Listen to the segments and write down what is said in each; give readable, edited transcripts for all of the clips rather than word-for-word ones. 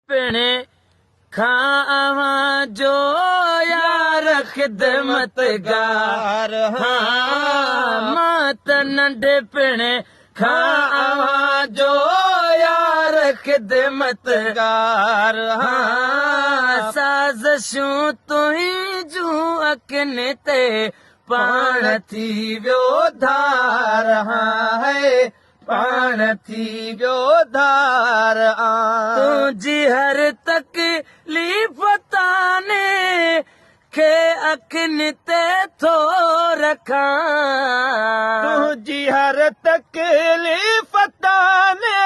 पिणे खावां जो यार खिदमतगार हाँ मां त नंढे पिणे खावां जो यार खिदमतगार हाँ साज़िशूं तुहीं जूं अखियुनि ते पाण थी वियो धार है पाण थी वियो धार तुंहिंजी हर तकलीफ़ ताने खे अखियुनि ते थो रखां तुंहिंजी हर तकलीफ़ ताने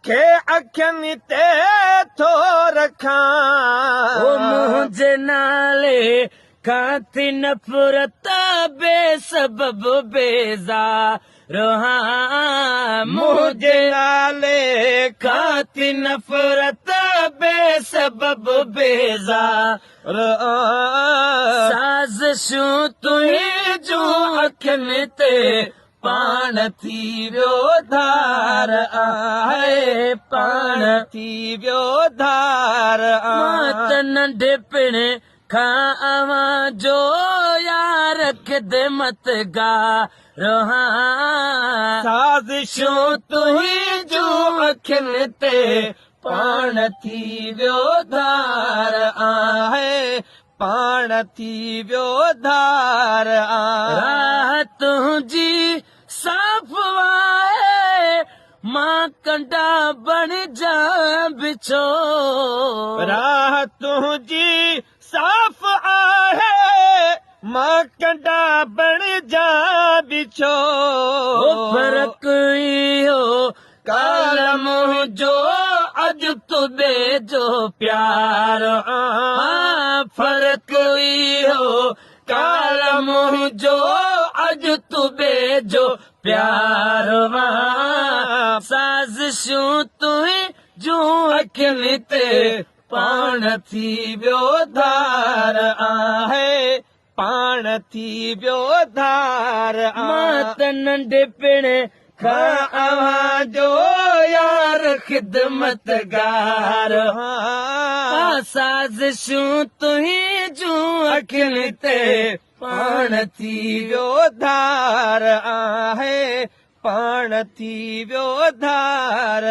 खे अखियुनि ते थो रखां ओ मुंहिंजे नाले खां थी नफ़रत बेसबब बेज़ार हाँ मुंहिंजे नाले खां थी नफ़रत बेसबब बेज़ार साज़िशूं तुहीं जूं अखियुनि ते पाण थी वियो धार आहे पाण थी वियो धार मां त नंढे पिणे खावां जो यार खिदमतगार हाँ साज़िशूं तुहीं जूं अखियुनि ते पाण थी वियो धार आहे पाण थी वियो धार राह तुंहिंजी साफ़ आहे मां कंडा बणिजा बिछो राह तुंहिंजी साफ़ आहे मां कंडा बणिजा बिछो फ़र्क़ इहो कालम जो अॼु तुबे जो प्यार हाँ फ़र्क़ इहो कालम जो अॼु तुबे जो प्यार साज़िशूं तुहीं जूं अखियुनि ते पाण थी वियो धार आहे पाण थी वियो धार मां त नंढे पिणे खावां जो यार खिदमतगार हाँ साज़िशूं तुहीं जूं अखियुनि ते पाण थी वियो धार आहे पाण थी वियो धार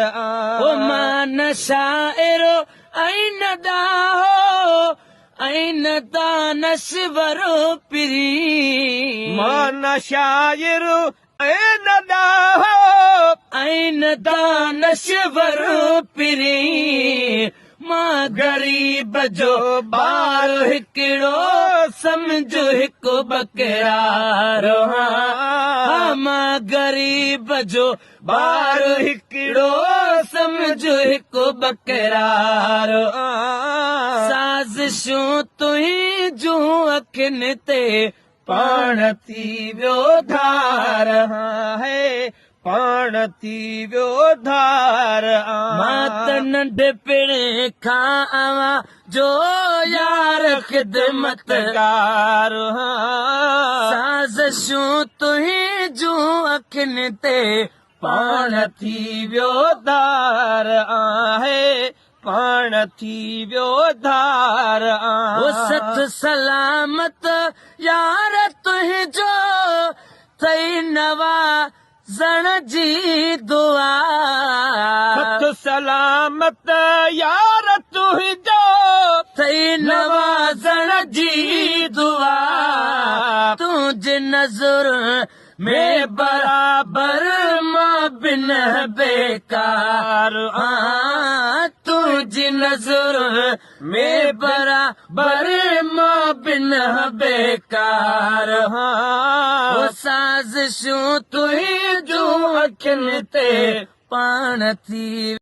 ओ मां न शाइरो ऐं न दाहो ऐं न दानश्वरो पिरी मां न शाइरो ऐं न दाहो ऐं न दानश्वरो पिरी मां ग़रीब जो ॿार हिकिड़ो सम्झो हिकु बकरार हाँ मां ग़रीब जो ॿार हिकिड़ो सम्झो हिकु बकरार साज़िशूं तुहीं जूं अखियुनि ते पाण थी वियो धार है पाण थी वियो धार मां त नंढे पिणे खावां जो यार खिदमतगार साज़िशूं तुहीं जूं अखियुनि ते पाण थी वियो धार आहे पाण थी वियो धार सत सलामत यार तुंहिंजो थई नवाज़ण जी दुआ सत सलामत यार तुंहिंजो थई नवाज़ण जी दुआ तुंहिंजे नज़र में बराबर मां बिन बेकार तुंहिंजी नज़र में बराबर मां बिन बेकार साज़िशूं तुहीं जूं अखियुनि ते पाण थी